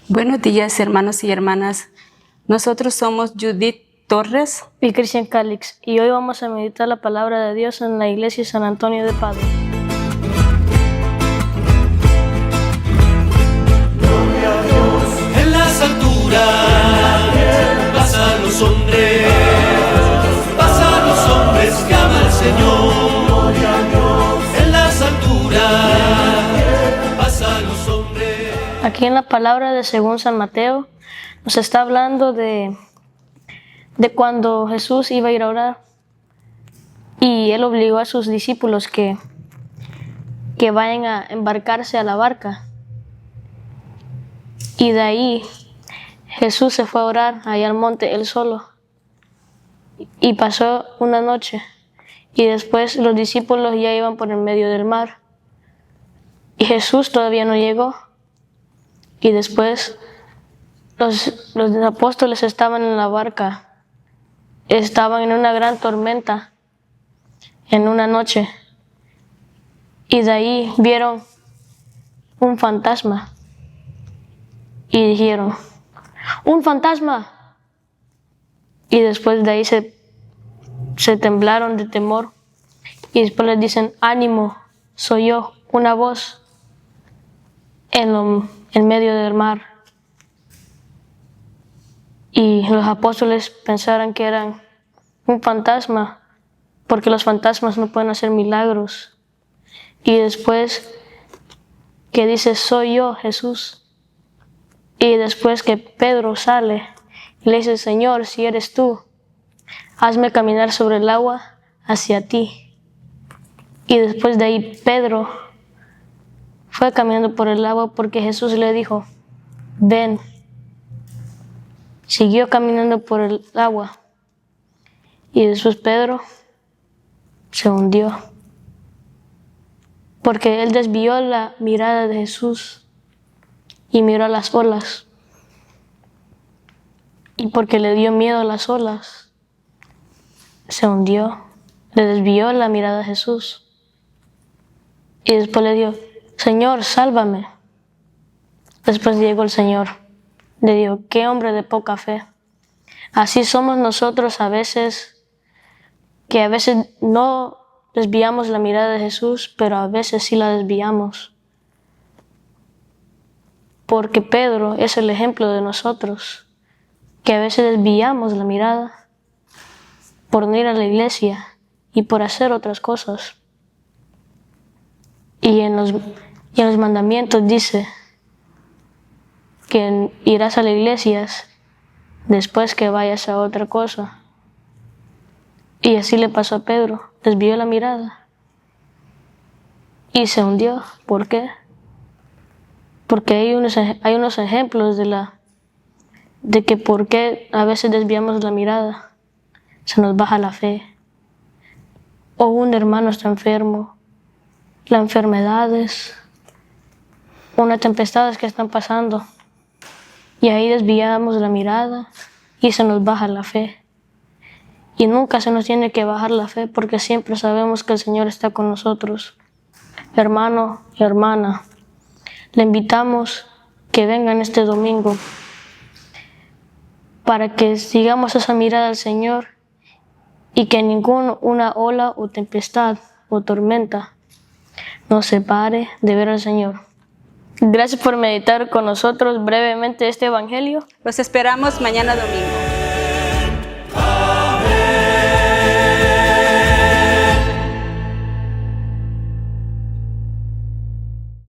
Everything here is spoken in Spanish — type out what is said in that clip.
Buenos días, hermanos y hermanas. Nosotros somos Judith Torres y Cristian Calix, y hoy vamos a meditar la palabra de Dios en la iglesia San Antonio de Padua. Gloria a Dios en las alturas, pasa a los hombres que ama al Señor. Gloria a Dios en las alturas, pasa a los hombres. Aquí en la palabra de según San Mateo nos está hablando de cuando Jesús iba a ir a orar y él obligó a sus discípulos que vayan a embarcarse a la barca, y de ahí Jesús se fue a orar allá al monte él solo y pasó una noche, y después los discípulos ya iban por el medio del mar y Jesús todavía no llegó, y después los apóstoles estaban en la barca. Estaban en una gran tormenta en una noche, y de ahí vieron un fantasma y dijeron: ¡un fantasma! Y después de ahí se temblaron de temor, y después les dicen: ánimo, soy yo, una voz en medio del mar. Y los apóstoles pensaron que eran un fantasma, porque los fantasmas no pueden hacer milagros. Y después que dice: soy yo, Jesús. Y después que Pedro sale y le dice: Señor, si eres tú, hazme caminar sobre el agua hacia ti. Y después de ahí Pedro fue caminando por el agua porque Jesús le dijo: ven. Siguió caminando por el agua, y después Pedro se hundió, porque él desvió la mirada de Jesús y miró a las olas, y porque le dio miedo a las olas, se hundió, le desvió la mirada a Jesús, y después le dijo: Señor, sálvame. Después llegó el Señor. Le dijo: qué hombre de poca fe. Así somos nosotros a veces, que a veces no desviamos la mirada de Jesús, pero a veces sí la desviamos. Porque Pedro es el ejemplo de nosotros, que a veces desviamos la mirada por no ir a la iglesia y por hacer otras cosas. Y en los mandamientos dice que irás a la iglesia después que vayas a otra cosa. Y así le pasó a Pedro, desvió la mirada y se hundió. ¿Por qué? Porque hay unos ejemplos de que por qué a veces desviamos la mirada. Se nos baja la fe, o un hermano está enfermo, las enfermedades, unas tempestades que están pasando, y ahí desviamos la mirada y se nos baja la fe. Y nunca se nos tiene que bajar la fe, porque siempre sabemos que el Señor está con nosotros. Hermano y hermana, le invitamos que vengan este domingo para que sigamos esa mirada al Señor y que una ola o tempestad o tormenta nos separe de ver al Señor. Gracias por meditar con nosotros brevemente este evangelio. Los esperamos mañana domingo.